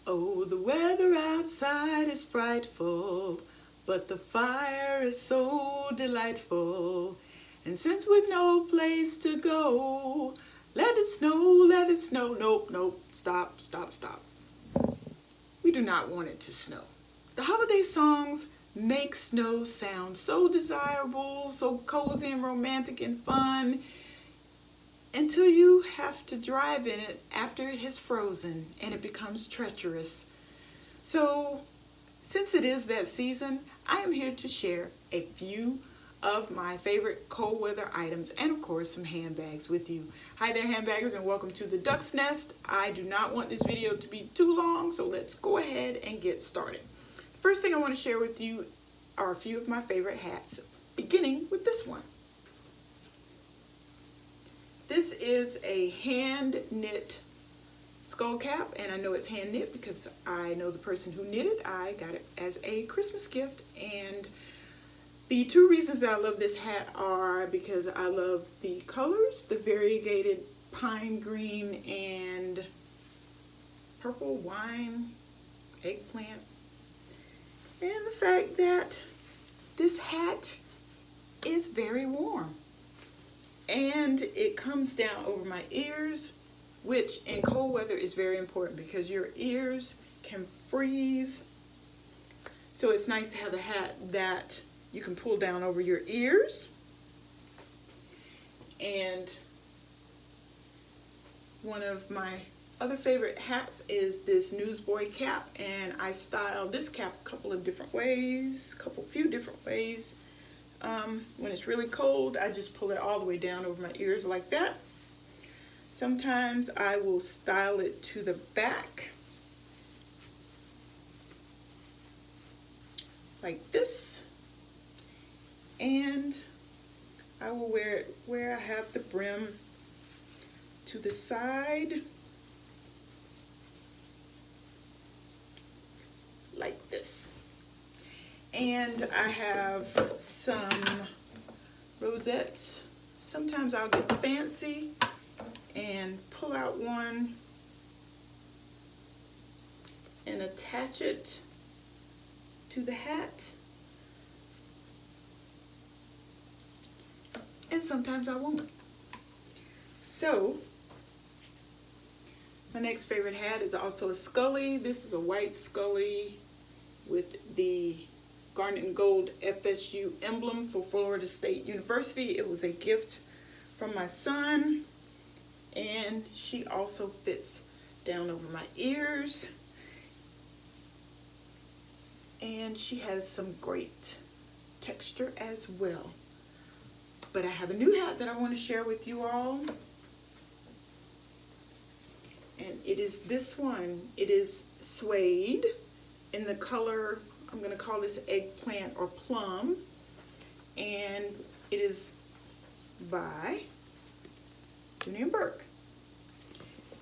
Oh, the weather outside is frightful, but the fire is so delightful. And since we've no place to go, let it snow, let it snow. Nope, nope, stop, stop, stop. We do not want it to snow. The holiday songs make snow sound so desirable, so cozy and romantic and fun, until you have to drive in it after it has frozen and it becomes treacherous. So, since it is that season, I am here to share a few of my favorite cold weather items and of course some handbags with you. Hi there handbaggers, and welcome to the Duck's Nest. I do not want this video to be too long, so let's go ahead and get started. The first thing I want to share with you are a few of my favorite hats, beginning with this one. This is a hand knit skull cap, and I know it's hand knit because I know the person who knit it. I got it as a Christmas gift, and the two reasons that I love this hat are because I love the colors, the variegated pine green and purple wine, eggplant, and the fact that this hat is very warm. And it comes down over my ears, which in cold weather is very important because your ears can freeze. So it's nice to have a hat that you can pull down over your ears. And one of my other favorite hats is this newsboy cap, and I styled this cap a couple of different ways, few different ways. When it's really cold, I just pull it all the way down over my ears like that. Sometimes I will style it to the back like this, and I will wear it where I have the brim to the side like this. And I have some rosettes. Sometimes I'll get fancy and pull out one and attach it to the hat. And sometimes I won't. So, my next favorite hat is also a Scully. This is a white Scully with the garnet and gold FSU emblem for Florida State University. It was a gift from my son, and she also fits down over my ears, and she has some great texture as well. But I have a new hat that I want to share with you all, and it is this one. It is suede in the color, I'm going to call this eggplant or plum, and it is by Dooney and Bourke.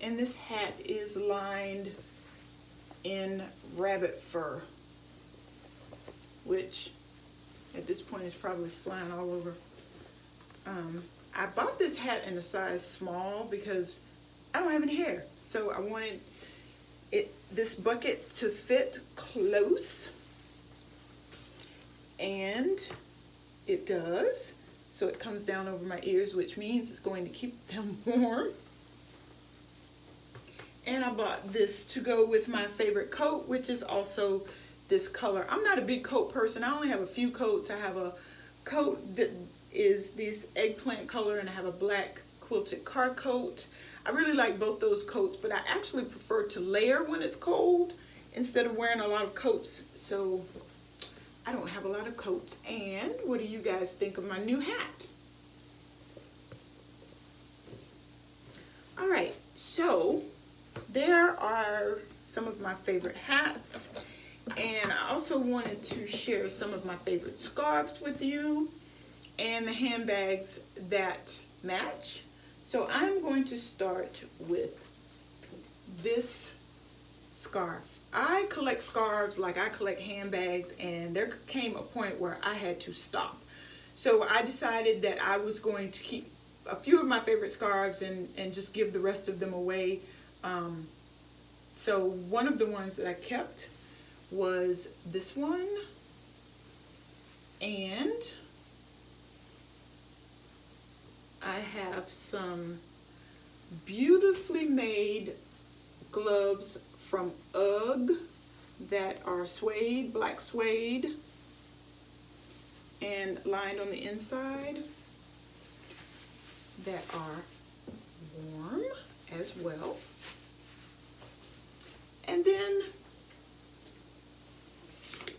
And this hat is lined in rabbit fur, which at this point is probably flying all over. I bought this hat in a size small because I don't have any hair, so I wanted this bucket to fit close, and it does. So it comes down over my ears, which means it's going to keep them warm. And I bought this to go with my favorite coat, which is also this color. I'm not a big coat person. I only have a few coats. I have a coat that is this eggplant color, and I have a black quilted car coat. I really like both those coats, but I actually prefer to layer when it's cold instead of wearing a lot of coats. So I don't have a lot of coats. And what do you guys think of my new hat? All right, so there are some of my favorite hats, and I also wanted to share some of my favorite scarves with you and the handbags that match. So I'm going to start with this scarf. I collect scarves like I collect handbags, and there came a point where I had to stop. So I decided that I was going to keep a few of my favorite scarves and just give the rest of them away So one of the ones that I kept was this one, and I have some beautifully made gloves from UGG that are suede, black suede, and lined on the inside, that are warm as well. And then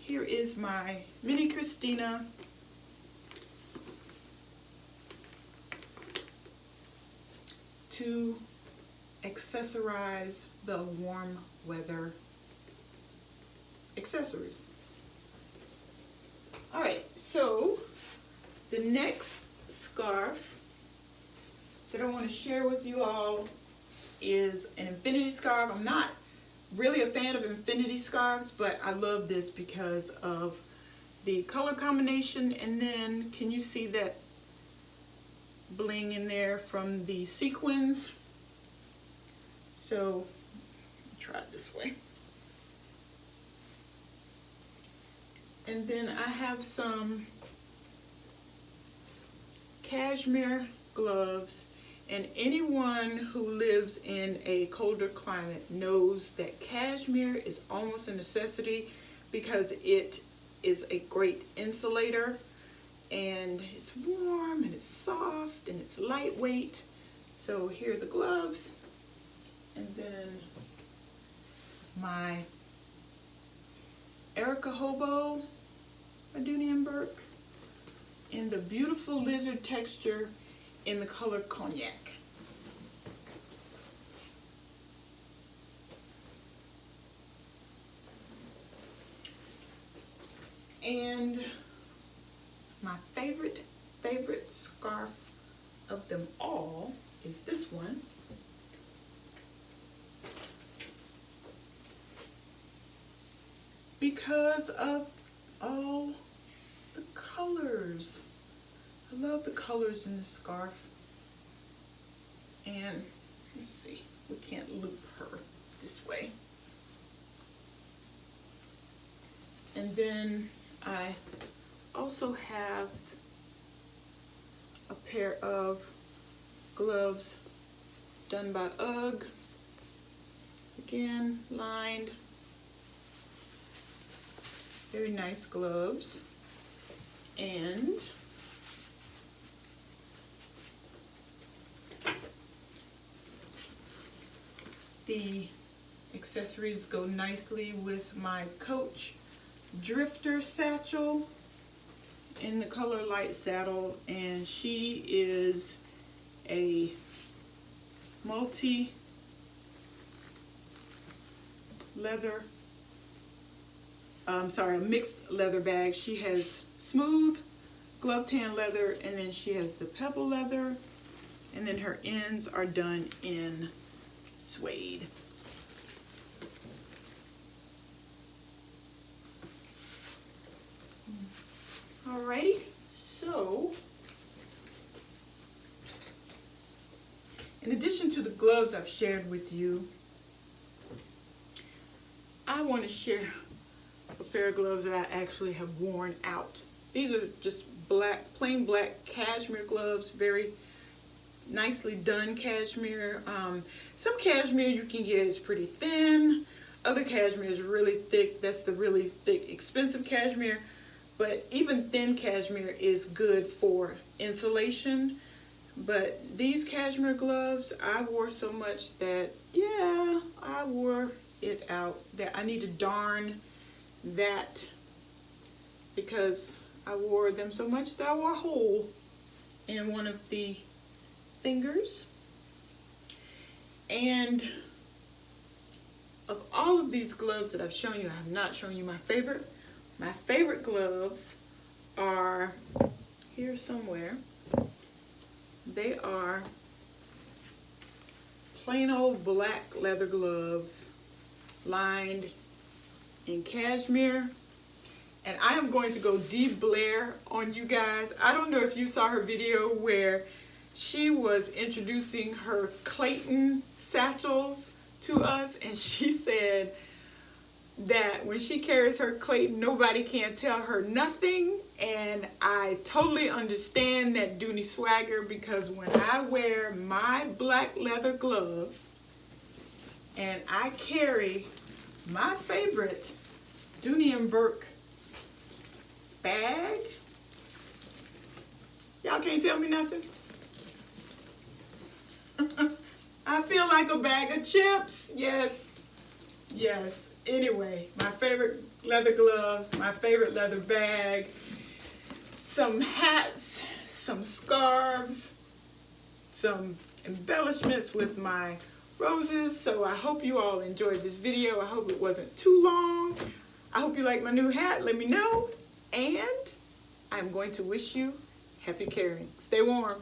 here is my mini Cristina to accessorize the warm weather accessories. All right, so the next scarf that I want to share with you all is an infinity scarf. I'm not really a fan of infinity scarves, but I love this because of the color combination. And then can you see that bling in there from the sequins? So try it this way. And then I have some cashmere gloves, and anyone who lives in a colder climate knows that cashmere is almost a necessity because it is a great insulator, and it's warm and it's soft and it's lightweight. So here are the gloves, and then my Erica hobo by Dooney and Bourke in the beautiful lizard texture in the color cognac. And my favorite scarf of them all is this one. Because of all the colors. I love the colors in the scarf. And let's see, we can't loop her this way. And then I also have a pair of gloves done by UGG. Again, lined. Very nice gloves. And the accessories go nicely with my Coach Drifter satchel in the color light saddle, and she is a multi leather, a mixed leather bag. She has smooth glove tan leather, and then she has the pebble leather, and then her ends are done in suede. Alrighty, so in addition to the gloves I've shared with you, I want to share a pair of gloves that I actually have worn out. These are just plain black cashmere gloves, very nicely done cashmere. Some cashmere you can get is pretty thin, other cashmere is really thick. That's the really thick, expensive cashmere. But even thin cashmere is good for insulation. But these cashmere gloves, I wore so much that, yeah, I wore it out. That I need to darn that because I wore them so much that I wore a hole in one of the fingers. And of all of these gloves that I've shown you, I have not shown you my favorite. My favorite gloves are here somewhere. They are plain old black leather gloves lined in cashmere. And I am going to go de-Blair on you guys. I don't know if you saw her video where she was introducing her Clayton satchels to us, and she said that when she carries her Clayton, nobody can tell her nothing. And I totally understand that Dooney swagger, because when I wear my black leather gloves and I carry my favorite Dooney and Bourke bag, y'all can't tell me nothing. I feel like a bag of chips. Yes, yes. Anyway, my favorite leather gloves, my favorite leather bag, some hats, some scarves, some embellishments with my roses. So I hope you all enjoyed this video. I hope it wasn't too long. I hope you like my new hat. Let me know. And I'm going to wish you happy carrying. Stay warm.